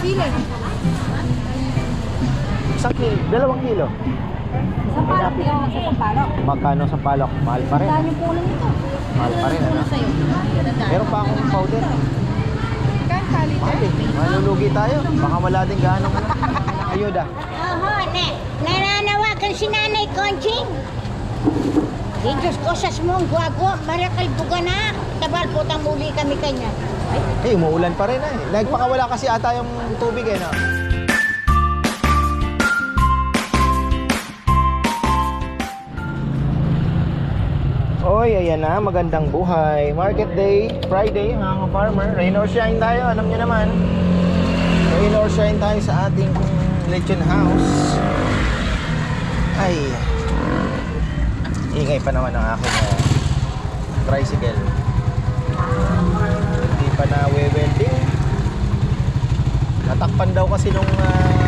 Sili. Isang kilo, 2 kilo. Sampalok yun, sa sampalok. Magkano sa palok? Mahal pa rin. Ang dami puno nito. Mahal pa rin, ano? Sa'yo. Meron pa akong powder. Kan kali Mahal eh. Malulugi tayo. Baka wala din gaano ayuda. Oho, nananawagan si Nanay Conching. Diyos ko sa smong guwago, marakal buga na. Tabal putang muli kami kanya. Eh, umuulan pa rin eh. Nagpakawala kasi ata yung tubig eh, no? Oy, ayan na, magandang buhay. Market day, Friday, mga farmer. Rain or shine tayo, alam niyo naman. Rain or shine tayo sa ating lechon house. Ay, ingay pa naman ang aking tricycle. Hindi pa na welding. Natakpan daw kasi nung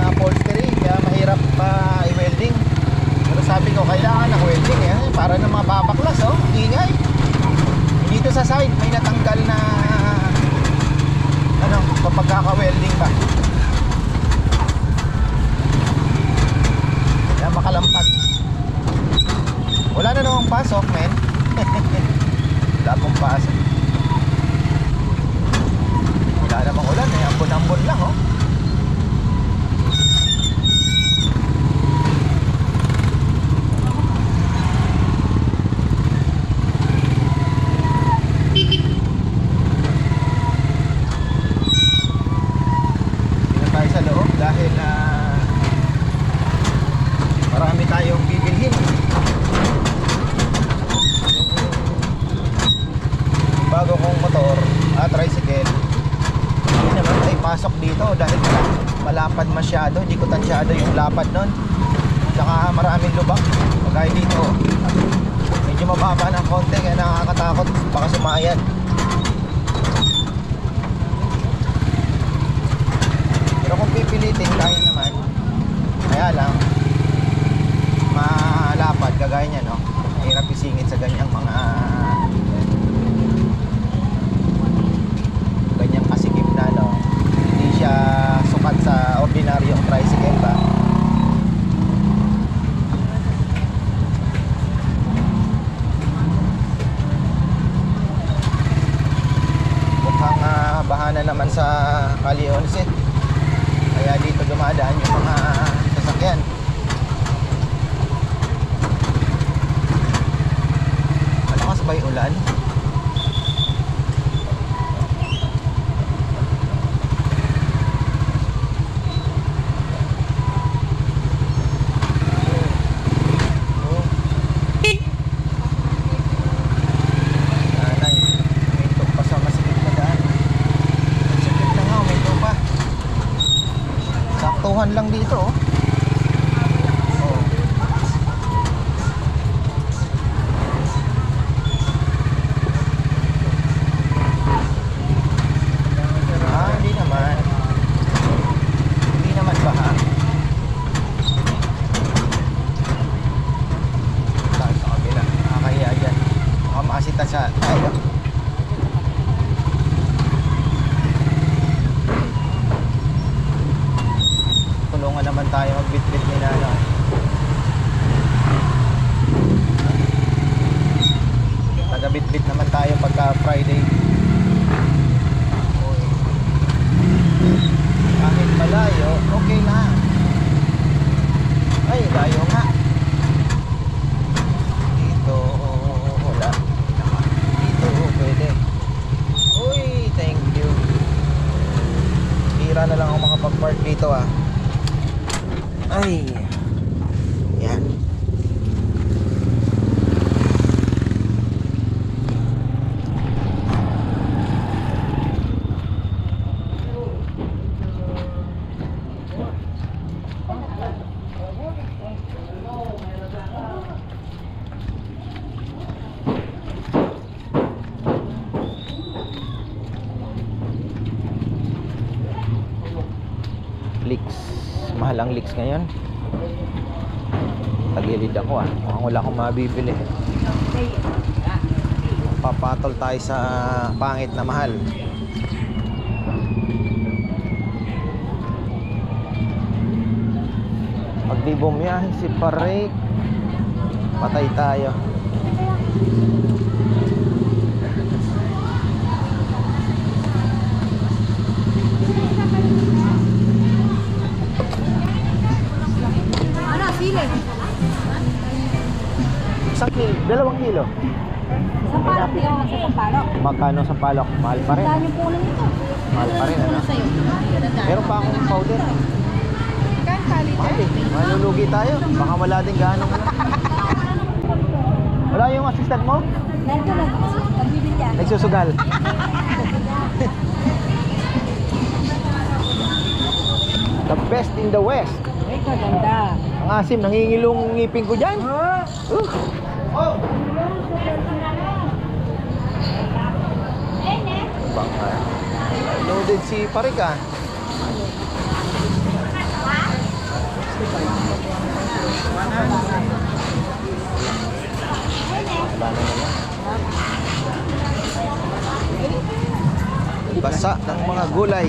upholstery, kaya mahirap pa i-welding. Pero sabi ko, kailangan ng welding eh. Para na mga babaklas, oh. Ingay. Dito sa side, may natanggal na ano, kapagkaka-welding ba. Kaya makalampag. Wala na namang pasok, men. Wala pong pasok. Wala namang ulan eh. Ambon-ambon lang, oh. Dahil marami tayong bibilhin. Yung bago kong motor, tricycle, hindi naman tayo pasok dito dahil malapad masyado. Hindi ko tansyado yung lapad nun. Tsaka maraming lubak. Pagkaya dito, medyo mababa ng konti kaya nakakatakot. Baka sumayad. Kung pipilitin, kaya naman. Kaya lang malapad, kagaya niya, no? Mahirap isingit sa ganyang mga ganyang kasikip na, no? Hindi siya sukat sa ordinaryong tricycle ba? Mukhang bahana naman sa Kali 11. Kaya dito dumadaan yung mga sasakyan. Malakas ba yung ulan? Lang dito, oh. Hindi naman. Hindi naman baha. Tayo sa kabila. Nakakahiya dyan. Baka makasita sa tayo. Tulungan naman tayo magbitbit ni Nano. Taga-bitbit naman tayo pagka Friday. Kahit malayo, okay na. Ay, layo nga. Dito, wala. Dito, pwede. Uy, thank you. Tira na lang ako makapag-park dito, ah. Ay, yan. Leaks. Mahal ang leaks ngayon. Tagilid ako, ah. Mukhang wala akong mabibili. Papatol tayo sa pangit na mahal. Di bumiyahe si Parik. Patay tayo. Ano, sili? Isang kilo, 2 kilo. Sampalok yung sa sampalok. Magkano sa palok? Mahal pa rin. Dahil yung puno nito. Mahal pa rin, ano? Sa'yo. Meron pa akong powder. Kan kali Mahal eh. Malulugi tayo. Baka wala din gaano. Wala yung assistant mo? Nandito na. Nagbibili yan. Nagsusugal. The best in the West. Ay, kaganda. Ang asim, nangingilong ngipin ko dyan. Baka. Loaded si Parik ah. Wala na naman. Basa ng mga gulay.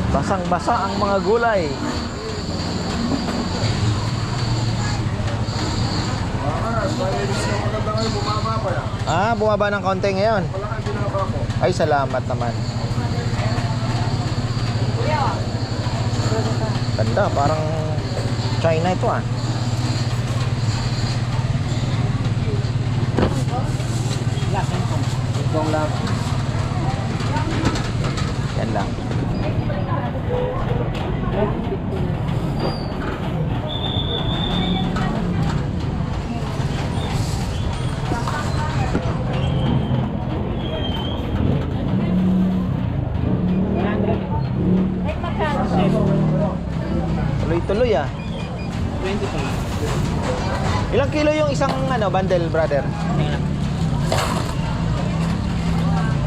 Basang-basa ang mga gulay. Ah, bumaba ng konti ngayon. Ay, salamat naman. Ganda, parang China ito ah. Itong lang. Yan lang. Tuloy-tuloy ah. 25. Ilang kilo yung isang bundle, brother?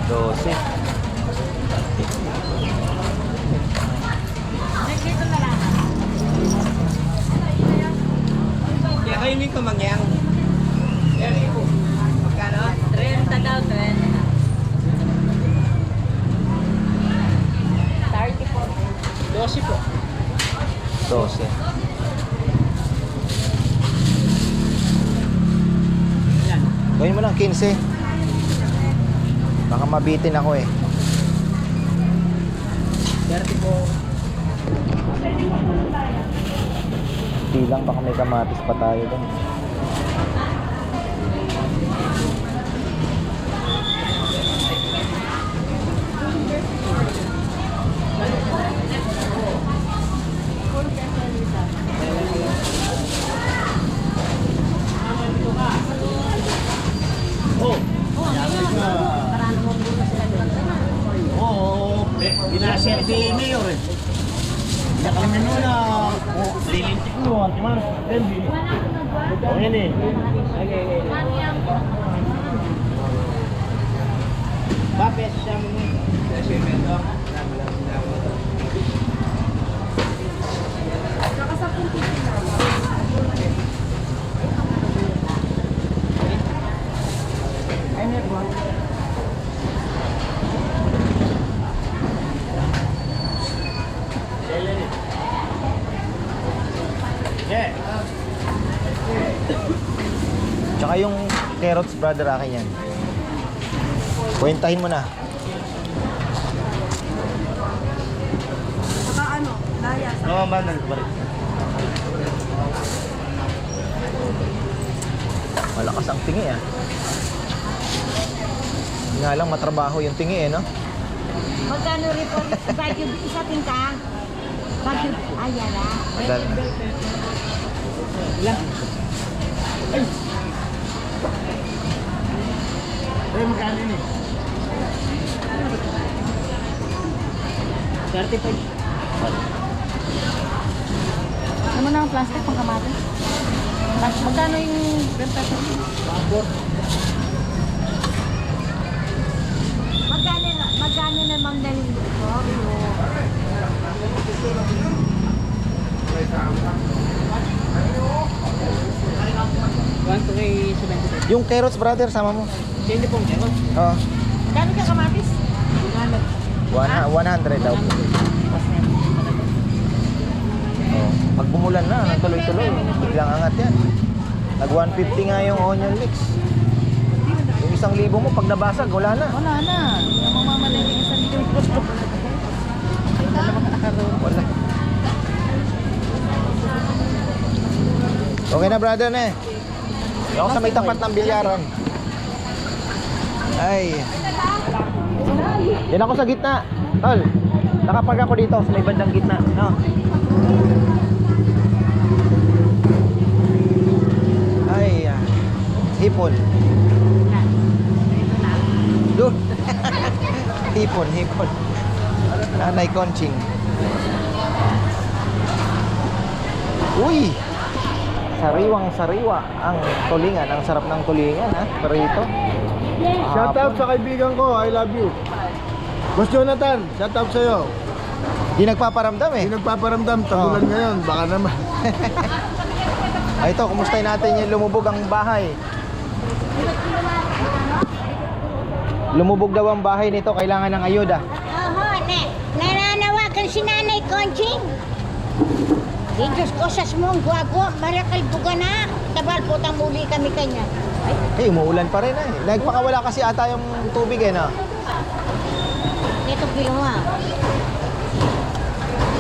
12. Kaya kayo nito mangyang. Magkano? 30 daw, 20. 30 po. 12 po. 12. Yan. Gawin mo lang 15. Baka mabitin ako eh. 30 po. Bilang baka may kamatis pa tayo doon. Oo. Binasya si Mayor eh. Nakalaman mo na lilintik mo. Antiman. O yan eh. Bakit siya mo mo? Tsaka yung carrots, brother, akin yan. Kwentahin mo na. Saka ano, laya. Oo, manal pa rin. Malakas ang tingi ah. Hindi nga lang matrabaho yung tingi eh, no? Magkano rin po? Bagyo isa tinta. Bagyo, ayala. Madal. Ilan? Ay! Ay, magkano yun eh? 35. Ano na ang plastic pang kamatis? Magkano yung benta ko? Magkano namang dahil ko? Yung carrots, brother, sama mo. Hindi po, meron. Oo. Magkano ka kamatis? 100 daw. Oh. Pag bumulan na, tuloy-tuloy. Biglang angat yan. Nag 150 nga yung onion mix. Yung 1,000 mo, pag nabasag, wala na. Wala na. Mamamalagay ka sa libo. Dalawang araw. Wala. Okay na, brother na eh. Ako sa may tapat ng bilyaran. Ay. Yan ako sa gitna. Tol, nakapark ako dito sa may bandang gitna. No? Ay, hipon. Doon. hipon. Nanay Conching. Uy! Sariwang-sariwa ang tulingan. Ang sarap ng tulingan, ha? Perito. Shout out sa kaibigan ko, I love you. Boss Jonathan, shout out sa'yo. Di nagpaparamdam eh. Hindi nagpaparamdam, tagulan ngayon, baka naman. Ay, ito, kumustahin natin yung lumubog ang bahay. Lumubog daw ang bahay nito, kailangan ng ayuda. Oho, nananawagan si Nanay Conching. Di Diyos ko sa smong guwago, marakal buga na. Tabal putang muli kami kanya. Eh, umuulan pa rin eh. Nagpakawala kasi ata yung tubig eh, no? Ito kilo nga.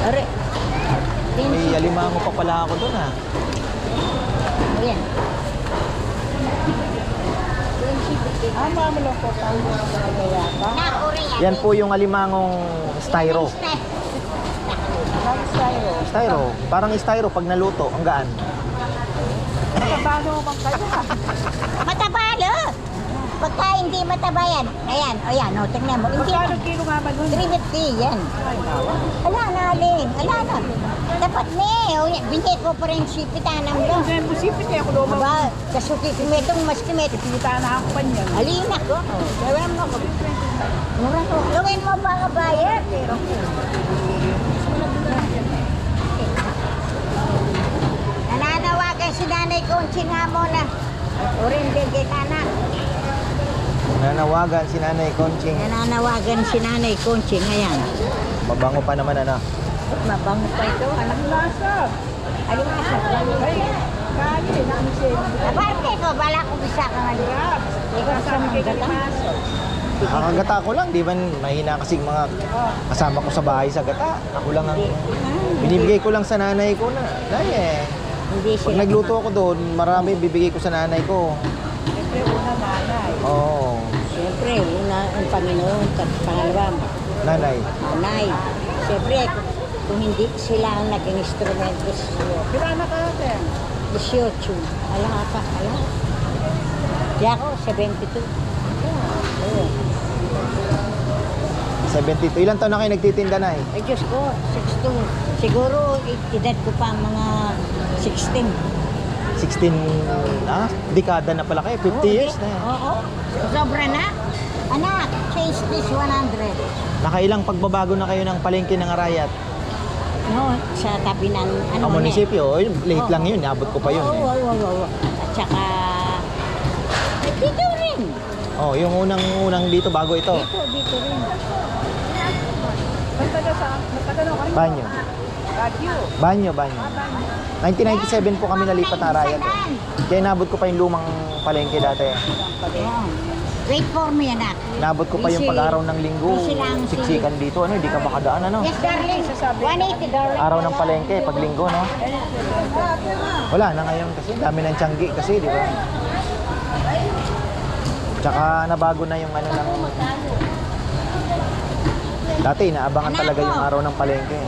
Are. May alimango pa pala ako doon, ha? Ayan. Yan po yung alimangong styro. Styro. Parang styro pag naluto, ang gaan. Matabalo! Pagka hindi mataba yan. Ayan, ayan, o, tingnan mo. Hindi Magkano kilo nga ba nun? 350 yan. Ala na, Alin. Ala na. Dapat na eh. Binigay ko pa rin si Pitanang lo. Kaya musipit eh ako doon. Aba, kasuki kumitong mas kumit. Pinita na ako pa niyan. Alina ko. Gawin mo ko. Mura ko. Gawin mo mga bayad. Pero nananawagan si Nanay Conching nga muna. Urin din kita na. Nanawagan si Nanay Conching. Nananawagan si Nanay Conching. Ayan. Mabango pa naman, ano? Mabango pa ito. Anak nasa. Alimasa. Ay, kaya eh. Namin siya. Aparte ko, bala ko bisa ka nga dito. Ikaw sa mga gata. Kakagata ko lang, di ba mahina kasing mga kasama ko sa bahay sa gata. Ako lang ang binibigay ko lang sa nanay ko na. Dahil eh. Hindi Pag siya. nagluto ako doon, marami bibigay ko sa nanay ko. Siyempre, una nanay. Oo. Siyempre, una ang Panginoon, pangalawa, Nanay. nanay. Siyempre, kung hindi sila ang naging instrumento, Pila na ka ate? 18. Ala ka, ala. Di ako, 72. Oo. 72. Ilan taon na kayo nagtitinda na eh? Ay, Diyos ko, 62. Siguro, edad ko pa mga 16. 16, dekada na pala kayo. 50 years na eh. Oo. Sobra na. Anak, change this 100. Nakailang pagbabago na kayo ng palengke ng Arayat? No, sa tabi ng ano Ang munisipyo, late lang yun. Nabot ko pa yun Oo, eh. oo, oo, oo. At saka, dito rin. Oh, yung unang dito bago ito. Dito rin. Nagtaga sa, nagtaga na ka rin. Banyo. Baguio. Banyo. 1997 po kami nalipat na Arayat. Eh. Kaya nabot ko pa yung lumang palengke dati. Oo. Wait for me, anak. Nabot ko pa yung pag-araw ng linggo. Busy lang si- Siksikan dito. Ano, hindi ka makadaan, ano? Yes, darling. 180, darling. Araw ng palengke, pag linggo, no? Wala na ngayon kasi. Dami ng tiyanggi kasi, di ba? Tsaka nabago na yung ano ng... Dati, naabangan talaga yung araw ng palengke.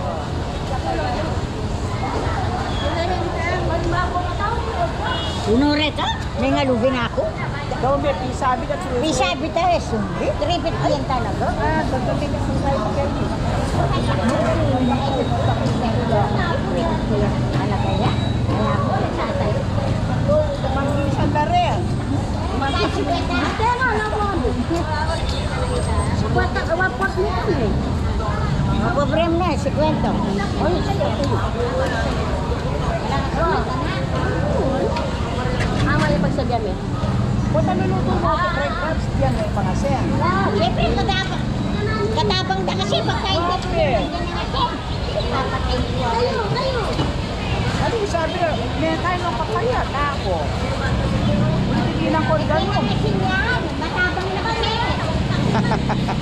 Unore ka? May ngalugin ako. Daw may pisabi at sulit. Pisabi tayo, sumbi. 350 yan talaga. Ah, dagdagan ka sa side candy. Ano kaya? Kaya ako, tatay. Pang-isang na rin. Mapobrem na, si Kwento. Wala pagsagyan eh. Kung naluluto mo sa breakfast, yan may pangasen. Siyempre, katabang na kasi pagka hindi ko Okay. Kayo. May tayo ng papaya na ako. Tigilan ko Hindi gano'n. na kasi yan. Matabang na kasi.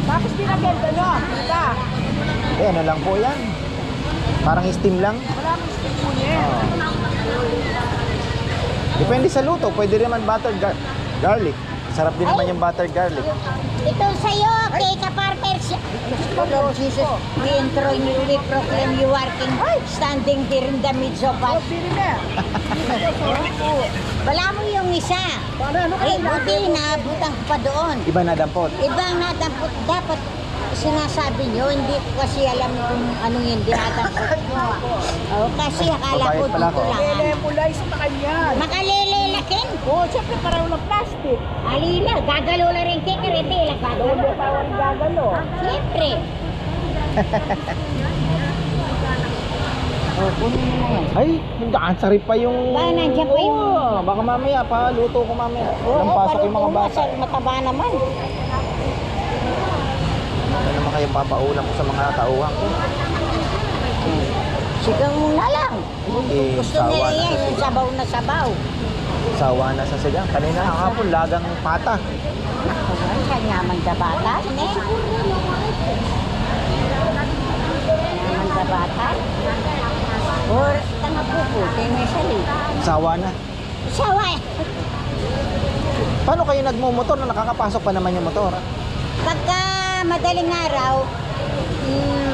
Bakit di na gano'n? Tita, Eh, ano lang po yan. Parang steam lang. wala mong stipunin. Depende sa luto. Pwede rin naman buttered garlic. Sarap din naman yung buttered garlic. Ito sa'yo, kay Kaparters. Lord Jesus, we intro you, we proclaim you working, standing there in the midst of us. Pili na. Wala mo yung isa. Eh, buti naabutan ko pa doon. Iba na dampot. Ibang nadampot, dapat sinasabi nyo, hindi ko kasi alam kung anong hindi nadampot nyo. Oh, kasi akala ko Babayad pala dito ako. lang. Lele mula sa kanya. Makalelelakin. Oo, siyempre pareho ng plastic. Alina, gagalo na rin kikarete. Gagalo. Hindi pa ako gagalo. Siyempre. Oh, kunin mo na yan. Ay, hindi. Ang sarap pa yung... Ba, nandiyan pa yung... Oo, baka mamaya pa. Luto ko mamaya. Nang pasok yung mga bata. Mataba naman. Ano naman kayo papaulam ko sa mga tauhan ko? Sigang na lang. Eh, Gusto sawa nila na yan, sa yung sigang. sabaw na sabaw. Sawa na sa sigang. Kanina ang hapon, lagang pata. Ang kanyaman sa bata, ne? Kanyaman sa bata. Or, tanga pupo, tingin siya li. Sawa na. Sawa eh. Paano kayo nagmumotor na nakakapasok pa naman yung motor? Pagka madaling araw,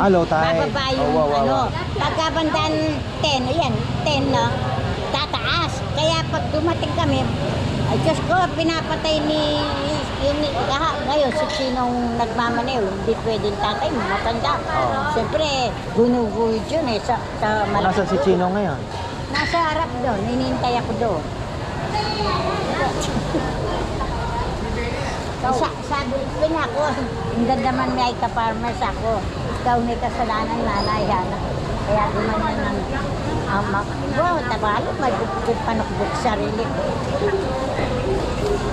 Low tide. bababa yung Oh, wow. ano. Pagka bandaan 10, ayan, 10 na, tataas. Kaya pag dumating kami, ay Diyos ko, pinapatay ni ngayon, si sinong nagmamaneho, hindi pwedeng tatay, matanda. Oo. Siyempre, gunuguhid yun eh, sa Nasaan si Chino ngayon? Nasa harap doon, hinihintay ako doon. Sabi ko na ako, ang ganda man may ka-farmers ako. Ikaw may kasalanan nanay, Hana. Kaya gumanyan ng ama. Wow, tabalo, magpupupit panukbuk sarili ko.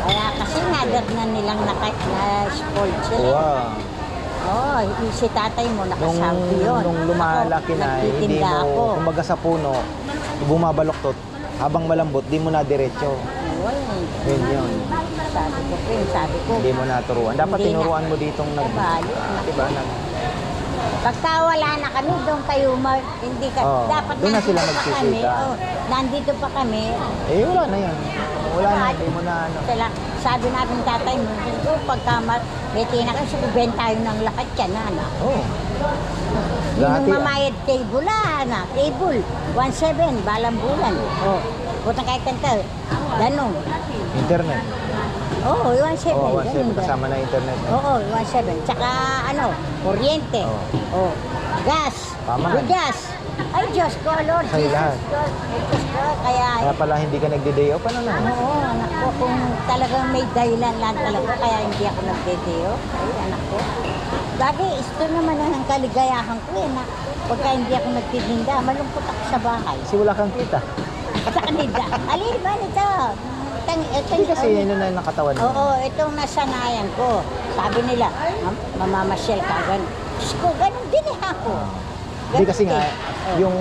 Kaya kasi nadatnan nilang na-spoiled sila. Wow. Oo, si tatay mo Nung, nakasabi yun. nung lumalaki Ako, na, hindi nagtitinda ako. mo, kumbaga sa puno, bumabaloktot, habang malambot, di mo na diretso. Uy, Yun. sabi ko, Hindi mo naturuan. Dapat Hindi na. tinuruan mo ditong Tabalo. Diba? Pagka wala na kami, doon kayo, hindi ka, Oo, dapat doon na nandito sila pa kami. magsisita. Oh, nandito pa kami. Eh, wala na yan. Wala na, hindi mo na ano. Sila, sabi natin tatay mo, pagka beti na kasi kuben tayo ng lakat yan, anak. Oo. Yung Dati, mamayad table, anak. Table, 1.7, balang bulan. Oh, puta kahit kanta, danong. internet. Oo, 1.7. Oo, ganun ba? kasama na internet. Oo, 1.7. Tsaka ano, kuryente. Oo. Oh. Gas. Pamahan. Gas. Ay, Diyos ko, Lord. Sa'yo Jesus lahat. ko. Ay, Diyos ko. Kaya, Kaya pala hindi ka nagde-day off, ano na? oo, anak ko, kung talagang may dahilan lang talaga, kaya hindi ako nagdedeo. Ay, anak ko. Dati, ito naman ang kaligayahan ko eh, na pagka hindi ako nagtitinda, malungkot ako sa bahay. Kasi wala kang kita. Sa kanila. Alin ba nito? Hindi kasi yun na nakatawan mo. Oo, itong nasanayan ko. Sabi nila, mamamasyal ka, gano'n. Diyos ko, gano'n din eh ako. Hindi kasi nga, Oh. yung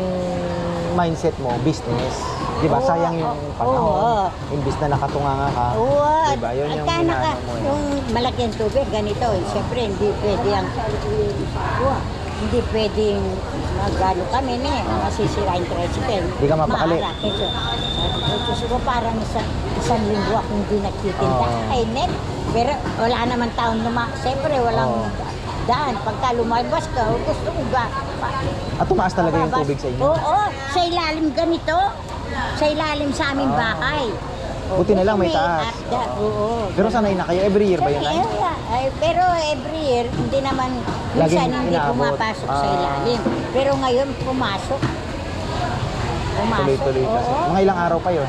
mindset mo, business. Di ba? Oo, Sayang yung oo. panahon. Imbis na nakatunganga ka. Oo, Di ba? Yun yung pagka inaano mo. yung malaki ang tubig, ganito. Siyempre, hindi pwede ang... Hindi pwedeng magano kami na eh. Masisira yung tricycle. Hindi ka mapakali. Maara. Diyos ko, parang isang linggo akong hindi nagtitinda. Oo. Ay, net. Pero wala naman taon siyempre, walang Oo. daan. Pagka lumabas ka, gusto ko ba? At tumaas talaga yung tubig sa inyo. Oo, sa ilalim ganito. Sa ilalim sa aming bahay. Buti na lang may taas. Oo. Pero sanay na kayo, every year ba yun? Ay? Pero every year, hindi naman, minsan Laging hindi inaabot. pumapasok sa Ah. ilalim. Pero ngayon, pumasok. Tuloy-tuloy kasi. Oo. Mga ilang araw pa yun?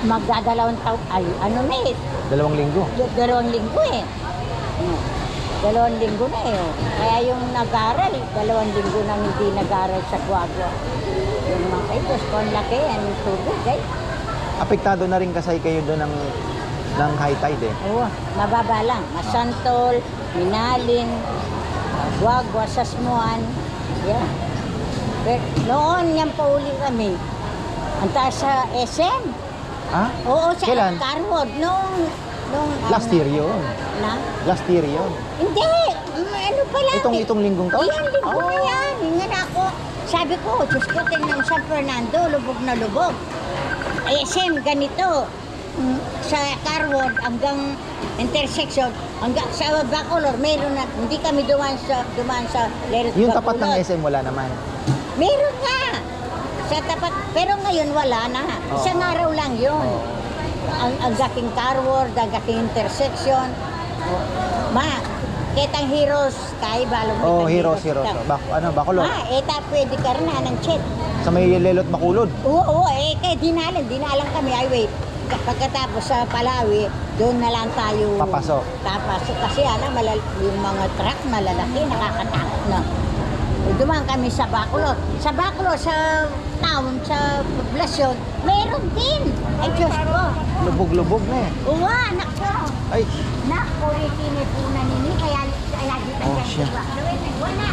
Magdadalawang taon, ay, ano na eh, 2 linggo. 2 linggo eh. 2 linggo na eh. Oh. Kaya yung nag-aral, 2 linggo nang hindi nag-aral sa Guagua. Yung mga kaitos, kung laki, anong tubig, guys. Apektado na rin kasi kayo doon ng high tide eh. Oo, mababa lang. Masantol, Minalin, Guagua, Sasmuan. Yan. Pero noon, yan pa uli kami. Ang taas sa SM. Ha? Oo, sa Kailan? Carwood. Nung Last year yun. Na? Last year yun. Hindi. Ano pala? Itong linggong to? Yan, linggo na yan. Hingan ako. Sabi ko, Diyos ko, tingnan mo San Fernando, lubog na lubog. SM, ganito. Sa Carwood, hanggang intersection, hanggang sa Bacolor, meron na, hindi kami dumaan sa Lerot Yung tapat ng Bacolor. SM wala naman. Meron nga. Sa tapat, pero ngayon wala na. Isang araw lang yun. Ang gaking Carwood, ang gaking intersection. Ma, kitang Heroes, kay balong Oh, Heroes. Bacolor. Ma, pwede ka rin ng check. Sa may Lelot Makulod. Oo, kaya dinalang kami, ay wait. Pagkatapos sa Palawi, doon na lang tayo Papasok. Kasi yung mga truck malalaki, nakakatakot na. Dumaan kami sa Bacolod. Sa Bacolod, sa town, sa poblasyon, meron din. Ay, Diyos ko. Lubog-lubog na eh. Uwa, anak ko. Ay, Nak, kini po na nini, kaya lagi tayo Oh, siya. Wala.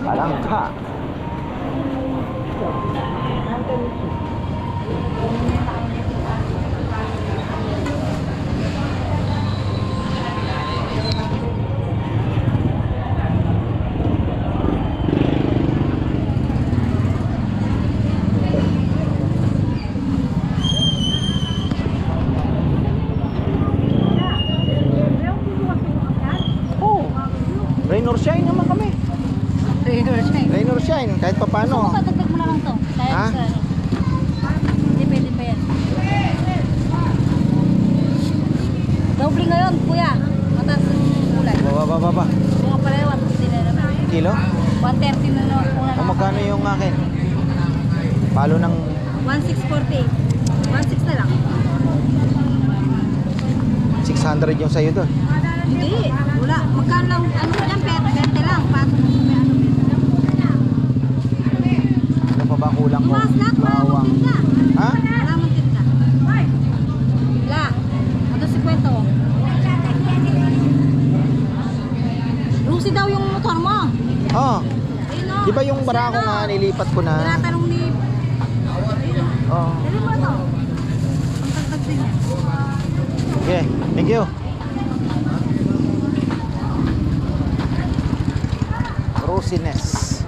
palangka. Oh, rain or shine naman kami. Rain or shine, kahit pa paano. Dagdag mo na lang to. Kaya Ha? sa ano. Hindi pwede pa yan. Doble ngayon, kuya. Mataas yung kulay. Baba. Mga pala yung 150 na naman. Kilo? 130 na naman. O magkano yung akin? Palo ng 1640. 16 na lang. 600 yung sa'yo doon. Hindi. Wala. Magkano lang. Ano yan? 20 lang. Pasok mo may ano. Ano pa ba kulang ko? Tumaas lahat. Wala mong tinda. Ha? Wala mong tinda. Wala. Ito si Kwento. Lucy daw yung motor mo. Oh, Ayun o. di ba yung barako nga nilipat ko na? Tinatanong ni... Oh. Dali mo ito. Ang tagtag din yan. Okay, thank you. Rosines.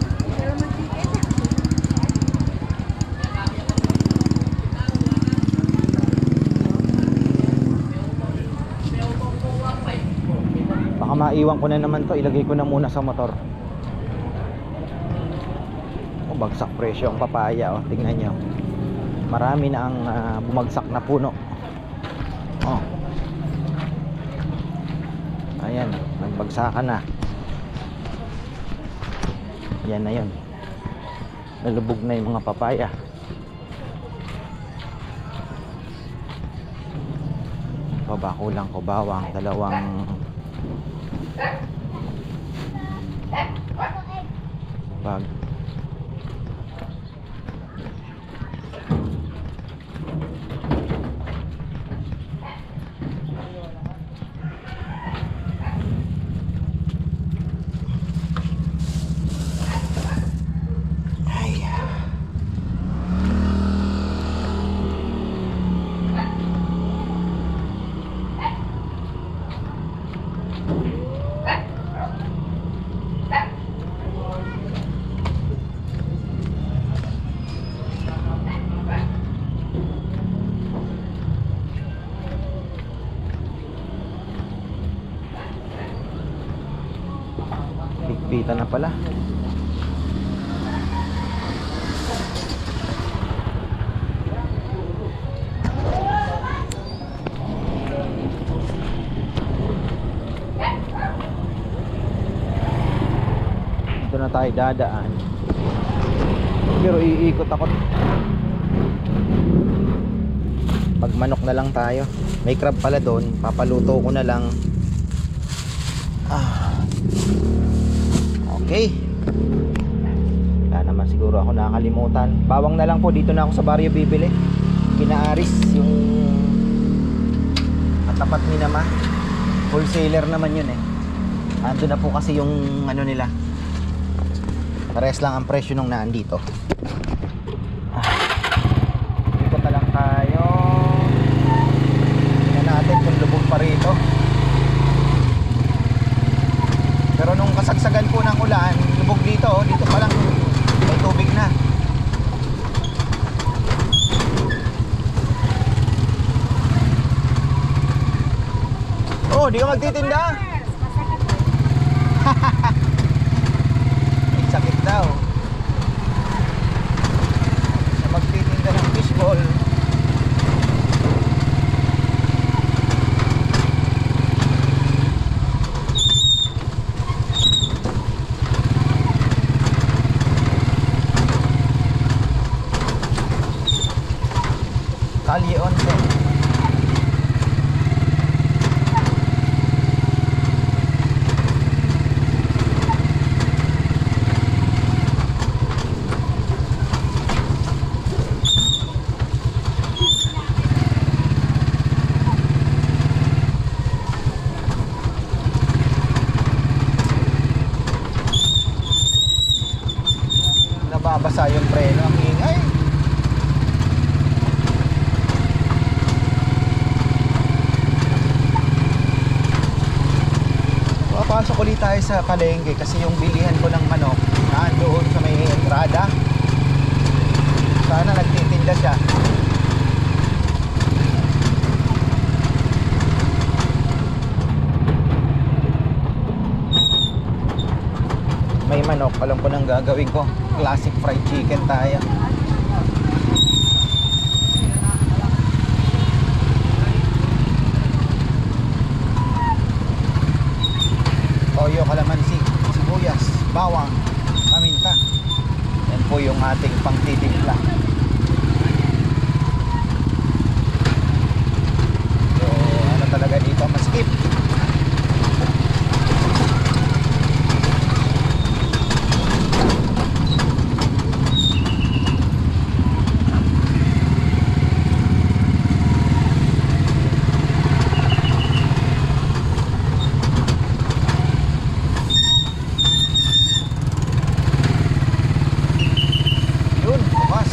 Baka maiwan ko na naman to, ilagay ko na muna sa motor. Oh, bagsak presyo ang papaya, oh. Tingnan nyo. Marami na ang bumagsak na puno. Oh. Ayan, nagbagsakan na. Yan na yun. Nalubog na yung mga papaya. Kulang ko bawang, dalawang bag. Pigpitan na pala. Dito na tayo dadaan. Pero iikot ako. Pag manok na lang tayo. May crab pala doon. Papaluto ko na lang. Okay. Wala naman siguro ako nakakalimutan. Bawang na lang po, dito na ako sa baryo bibili. Kinaaris yung katapat ni Nama. Wholesaler naman yun eh. Ando na po kasi yung ano nila. Parehas lang ang presyo nung naandito. Dito na lang tayo. Tingnan natin kung lubog pa rito. Pero nung kasagsagan po ng ulan, lubog dito, oh, dito pa lang may tubig na. Oh, di ka magtitinda? May sakit daw. Sa magtitinda ng fishball. Kalye 11. Nababasa yung preno, ang ingay. Papasok ulit tayo sa palengke kasi yung bilihan ko ng manok doon sa may entrada. Sana nagtitinda siya. May manok, alam ko nang gagawin ko. Classic fried chicken tayo. Toyo, kalamansi, sibuyas, bawang, paminta. Yan po yung ating pangtitimpla. So, ano talaga dito, maskip. Yun, bukas.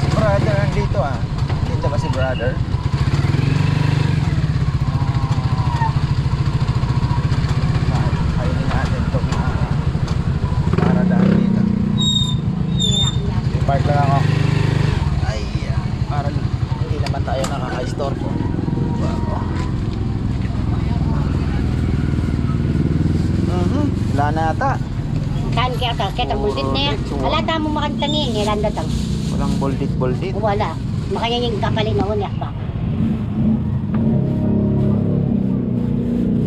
Si brother nandito ah. Tinda ba si brother? Kainin natin itong para daan dito. Park lang ako. Ay, para hindi naman tayo nakaka-store po. Wala na ata. Kan kaya ta, kaya buldit na yan. Wala ta mo makantangin, nilanda tang. Walang boldit. Wala. Makanya yung kapalin na unya pa.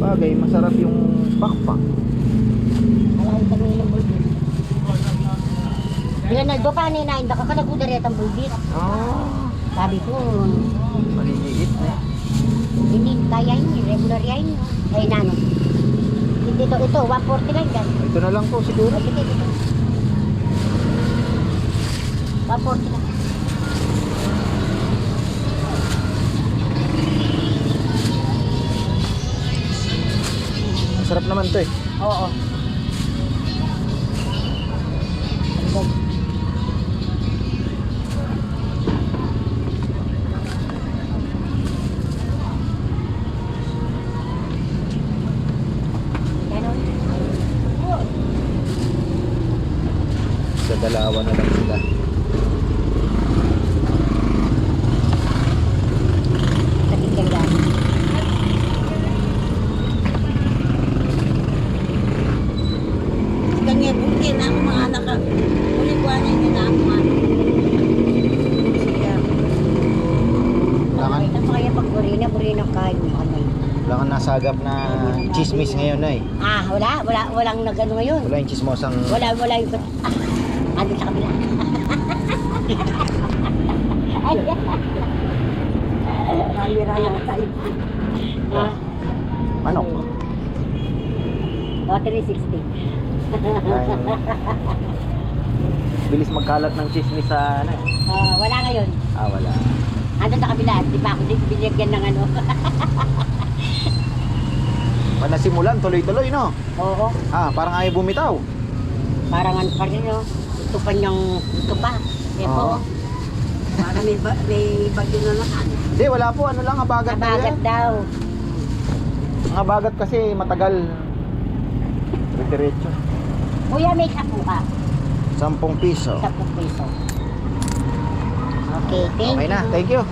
Bagay, masarap yung pakpak. Wala yung tangin ng buldit. Bila naldo pa ni na, hindi ka kalagudaret ang buldit. Oh, Sabi ko, maliliit na. hindi kaya yun, regular yan. Ay nano. Ito, 140 lang yan. Ito na lang po siguro. Ay, sige. 140 lang. Masarap naman to eh. Oo. Sa dalawa na lang sila. Nakikilang. Kanya bukid ang mga anak ka. Uli ko ano yung ginagawa. Siya. Wala Ito pa kaya pag burina kain mo ano yun. kang nasagap na chismis ngayon na eh. Walang nagano ngayon. Wala yung chismosang... Wala yung... Ando sa kabila. Ay, Kamera yung tayo. ah, Manok. oh, 360. Ay, Bilis magkalat ng chismis sa ano. Wala ngayon. Wala. Ano sa kabila? Di ba ako binigyan ng ano? Pag nasimulan, tuloy-tuloy, no? Oo. Parang ayaw bumitaw. Parang ano pa rin, no? Ito pa niyang, ito pa. Oo. Para may bagyo na naman. Hindi, wala po. Ano lang, habagat na Kabagat yan. daw. Ang habagat kasi matagal. Diretso. Kuya, may sapo ka. 10 piso. 10 piso. Okay, thank Okay you. na, thank you.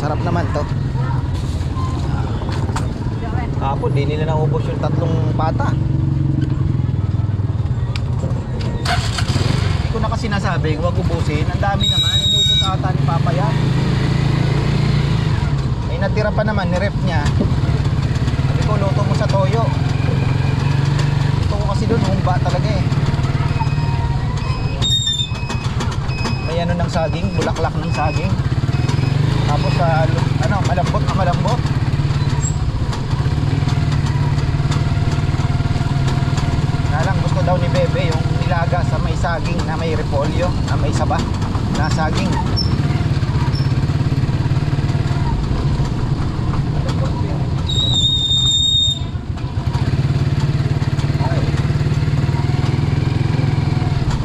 Sarap naman to. Kapon, di nila naubos yung 3 pata. Hindi ko na kasi nasabi, huwag ubusin. Ang dami naman, inubos ata ni Papa yan. May natira pa naman, ni-rep niya. Sabi ko, luto mo sa toyo. Luto ko kasi doon, humba talaga eh. May ano ng saging, bulaklak ng saging. Tapos sa malambot na malambot. Nalang gusto daw ni Bebe yung nilaga sa may saging na may repolyo, na may saba na saging.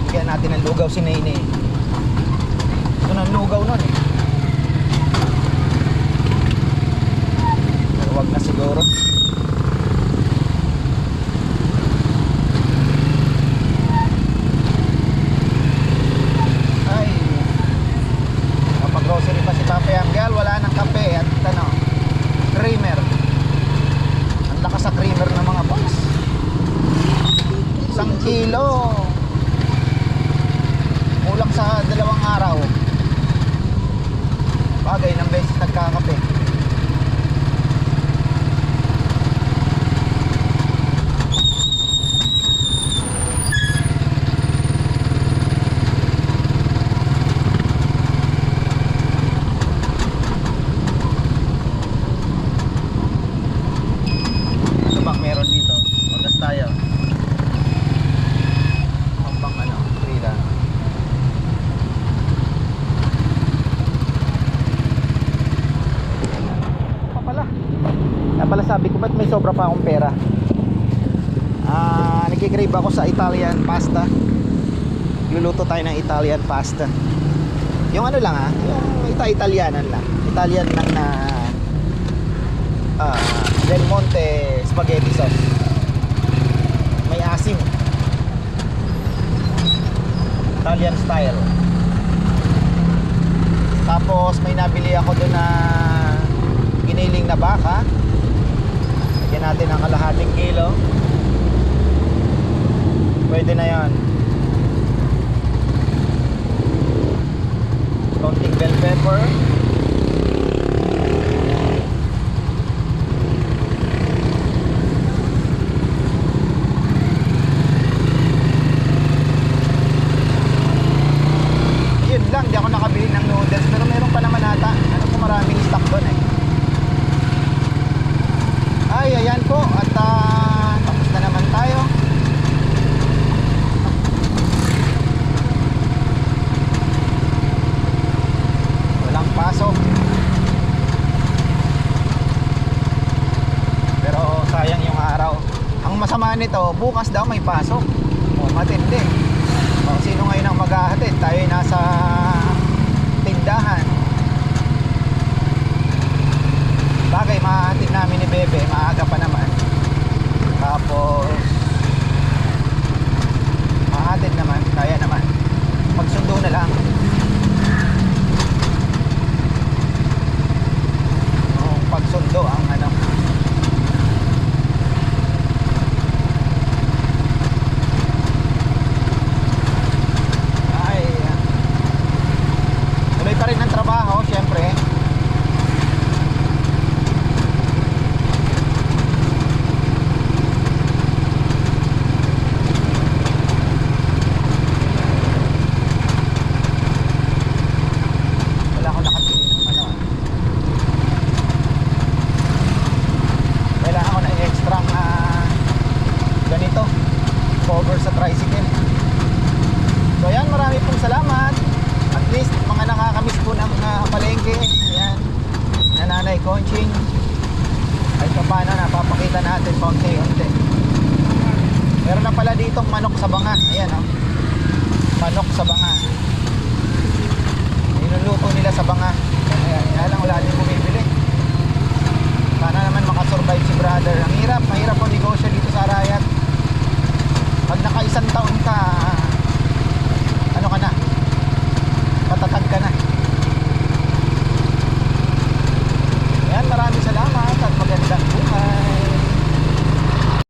Bigyan natin ng lugaw si Nene. Ito ng lugaw nun eh. Pero wag na siguro. Ay, kapag grocery pa si Papa Yanggal, wala nang kape at creamer. Ang lakas sa creamer ng mga boys. 1 kilo. Kulang sa 2 araw. Bagay ng beses nagkakape. Ano bang meron dito? Ordas tayo. Pang frida. Kaya pala sabi ko, ba't may sobra pa akong pera? Nagkikrave ako sa Italian pasta. Luluto tayo ng Italian pasta. Yung ano lang yung Italianan lang. Italian lang na Del Monte spaghetti sauce. May asim. Italian style. Tapos may nabili ako doon na giniling na baka. Lagyan natin ang kalahating kilo. Pwede na yan. Konting bell pepper. Yun lang, di ako nakabili ng noodles. Pero meron pa naman ata. Ano kung maraming stock doon eh. Ay, ayan po. At tapos na naman tayo. Walang pasok. Pero sayang yung araw. Ang masama nito, bukas daw may pasok. Matindi. Sino ngayon ang maghahatid? Tayo ay nasa tindahan. Bagay, mahatid namin ni Bebe. Maaga pa naman. Tapos mahatid naman. Kaya naman. Magsundo na lang. Pagsundo ang tuloy pa rin ang trabaho, syempre. Bonching. Ay pa paano, napapakita natin konti-unti. Meron na pala ditong manok sa banga. Ayan, oh. Manok sa banga.